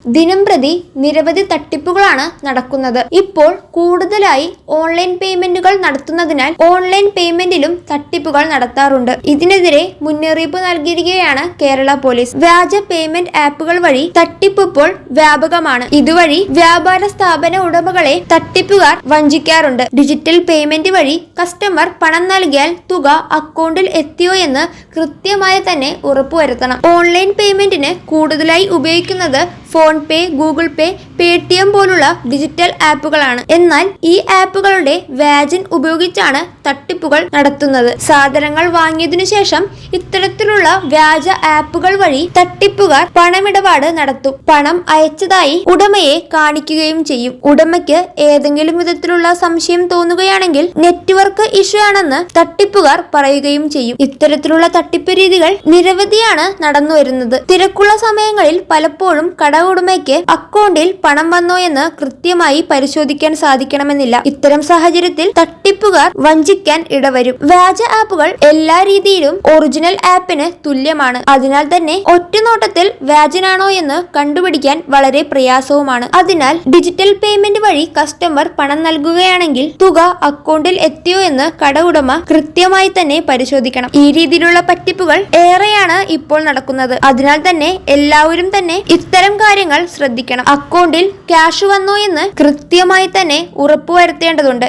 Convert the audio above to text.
ദിനംപ്രതി നിരവധി തട്ടിപ്പുകളാണ് നടക്കുന്നത്. ഇപ്പോൾ കൂടുതലായി ഓൺലൈൻ പേയ്മെന്റുകൾ നടത്തുന്നതിനാൽ ഓൺലൈൻ പേയ്മെന്റിലും തട്ടിപ്പുകൾ നടത്താറുണ്ട്. ഇതിനെതിരെ മുന്നറിയിപ്പ് നൽകിയിരിക്കുകയാണ് കേരള പോലീസ്. വ്യാജ പേയ്മെന്റ് ആപ്പുകൾ വഴി തട്ടിപ്പ് ഇപ്പോൾ വ്യാപകമാണ്. ഇതുവഴി വ്യാപാര സ്ഥാപന ഉടമകളെ തട്ടിപ്പുകാർ വഞ്ചിക്കാറുണ്ട്. ഡിജിറ്റൽ പേയ്മെന്റ് വഴി കസ്റ്റമർ പണം നൽകിയാൽ തുക അക്കൗണ്ടിൽ എത്തിയോ എന്ന് കൃത്യമായി തന്നെ ഉറപ്പുവരുത്തണം. ഓൺലൈൻ പേയ്മെന്റിന് കൂടുതലായി ഉപയോഗിക്കുന്നത് ഫോൺ പേ, ഗൂഗിൾ പേ, പേടിഎം പോലുള്ള ഡിജിറ്റൽ ആപ്പുകളാണ്. എന്നാൽ ഈ ആപ്പുകളുടെ വ്യാജൻ ഉപയോഗിച്ചാണ് തട്ടിപ്പുകൾ നടത്തുന്നത്. സാധനങ്ങൾ വാങ്ങിയതിനു ശേഷം ഇത്തരത്തിലുള്ള വ്യാജ ആപ്പുകൾ വഴി തട്ടിപ്പുകാർ പണമിടപാട് നടത്തും. പണം അയച്ചതായി ഉടമയെ കാണിക്കുകയും ചെയ്യും. ഉടമയ്ക്ക് ഏതെങ്കിലും വിധത്തിലുള്ള സംശയം തോന്നുകയാണെങ്കിൽ നെറ്റ്വർക്ക് ഇഷ്യൂ ആണെന്ന് തട്ടിപ്പുകാർ പറയുകയും ചെയ്യും. ഇത്തരത്തിലുള്ള തട്ടിപ്പ് രീതികൾ നിരവധിയാണ് നടന്നു വരുന്നത്. തിരക്കുള്ള സമയങ്ങളിൽ പലപ്പോഴും കട ഉടമയ്ക്ക് അക്കൗണ്ടിൽ പണം വന്നോ എന്ന് കൃത്യമായി പരിശോധിക്കാൻ സാധിക്കണമെന്നില്ല. ഇത്തരം സാഹചര്യത്തിൽ തട്ടിപ്പുകാർ വഞ്ചിക്കാൻ ഇടവരും. വ്യാജ ആപ്പുകൾ എല്ലാ രീതിയിലും ഒറിജിനൽ ആപ്പിന് തുല്യമാണ്. അതിനാൽ തന്നെ ഒറ്റനോട്ടത്തിൽ വ്യാജനാണോ എന്ന് കണ്ടുപിടിക്കാൻ വളരെ പ്രയാസവുമാണ്. അതിനാൽ ഡിജിറ്റൽ പേയ്മെന്റ് വഴി കസ്റ്റമർ പണം നൽകുകയാണെങ്കിൽ തുക അക്കൗണ്ടിൽ എത്തിയോ എന്ന് കട ഉടമ കൃത്യമായി തന്നെ പരിശോധിക്കണം. ഈ രീതിയിലുള്ള പറ്റിപ്പുകൾ ഏറെയാണ് ഇപ്പോൾ നടക്കുന്നത്. അതിനാൽ തന്നെ എല്ലാവരും തന്നെ ഇത്തരം കാര്യങ്ങൾ ശ്രദ്ധിക്കണം. അക്കൗണ്ടിൽ ക്യാഷ് വന്നോ എന്ന് കൃത്യമായി തന്നെ ഉറപ്പുവരുത്തേണ്ടതുണ്ട്.